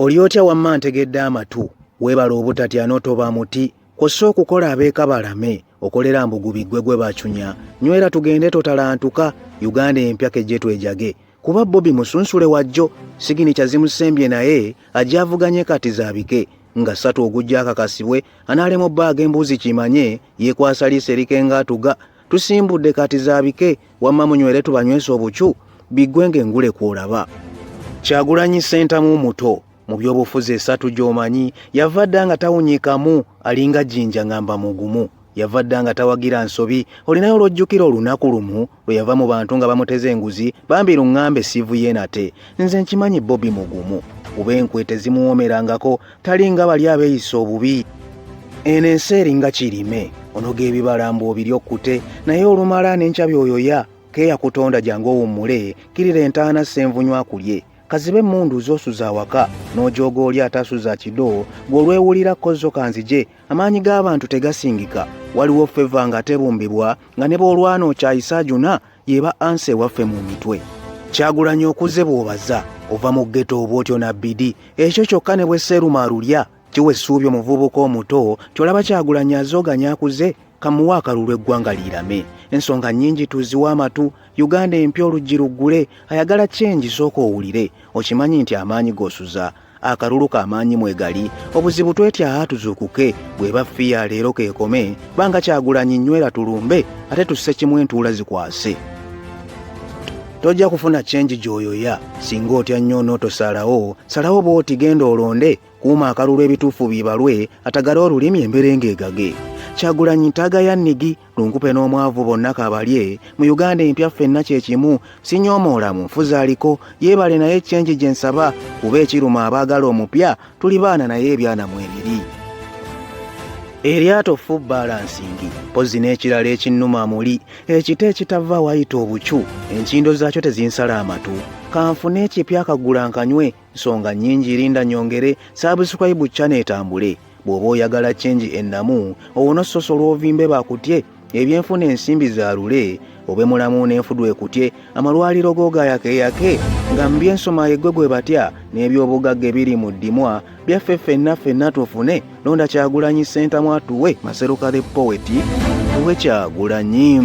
Oli otya wamma ntegedde amatu weebala obutatya n'otoba muti kossa okukola abeeka balame okolera mbugubi ggwe gwe bacunya nywera tugende totalantuka Uganda empya kejje twejage kuba Bobi musunsule wajjo sigini kyazimusembye naye ajja avuganye kati zaabike nga ssatu ogujja akakasibwe anaalemu bbaaga embuzi kimanye yeekwasa liserike ng'atuga tusimbudde kati zaabike wamma munywere tubanywesa obucu biggwenge ngule kwolaba Kyagulanyi Ssentamu muto mu byobufuzi esatu gy'omanyi yava dda nga tawunyikamu alinga jjinja ngamba mugumu yava dda nga tawagira nsobi olinayo olwojjukira olunaku lumu lwe yava mu bantu nga bamuteze enguzi bambi luŋŋambe siivuye nate nze nkimanyi Bobi mugumu kuba enkwete zimuwoomerangako talinga bali abeeyisa obubi eno ensi eringa kirime onoga ebibala mbu obiri okkute naye olumala n'enkyabi oyoya keeya kutonda jangu owummule kirira entaana ssenvunywa akulye kazibe emmundu z'osuza awaka n'ojooga oli atasuza kido ng'olwewulira kkozzo kanzije amaanyi g'abantu tegasingika waliwo feva nga tebumbibwa nga ne b'olwana okyayisa ajuna yeba ansi ewaffe mu mitwe Kyagulanyi okuze bw'obaza ova mu ggeto oba otyo nabbidi ekyo kyokka ne bwe sseeruma alulya kiwa essuubi omuvubuka omuto kyolaba Kyagulanyi azooganya akuze kamuwa akalulu eggwanga liirame ensonga nnyingi tuziwa amatu Uganda empya oluggi luggule ayagala kyengi sooka owulire okimanyi nti amaanyi g'osuza akalulu k'amaanyi mwegali obuzibu twetya tuzuukuke bwe baffiya leero keekome banga Kyagulanyi nywera tulumbe ate tusse kimu entuula zikwase tojja kufuna kyengi gy'oyoya singa otya nnyo n'otosalawo salawo bw'oti genda olonde kuuma akalulu ebituufu bibalwe atagala olulimi emberenga egage Kyagulanyi ntaaga ya nnigi lunkupe n'omwavu bonna kabalye mu Uganda empya ffenna kye kimu sinyoomoola mu nfuza aliko yeebale naye kyengi gye nsaba kuba ekiruma abaagala omupya tuli baana naye ebyana mu ebiri eryato fu balansingi pozi n'ekirala ekinnuma muli ekita ekitava wayita obucu enkindo zaakyo tezinsala amatu kanfune ekipya akagula nkanywe nsonga nnyingi rinda nyongere saabusukwayibu channel etambule bw'oba oyagala kyengi ennamu owonososola ovimbe bakutye ebyenfuna ensimbi zaalule obe mulamu n'enfudu ekutye amalwaliro go gayakeyake nga mu byensoma yeggwe gwe batya n'ebyobugagga ebiri mu ddimwa byaffe ffenna tufune londa Kyagulanyi Ssentamu atuwe Maseruka the poet tuwe Kyagulanyi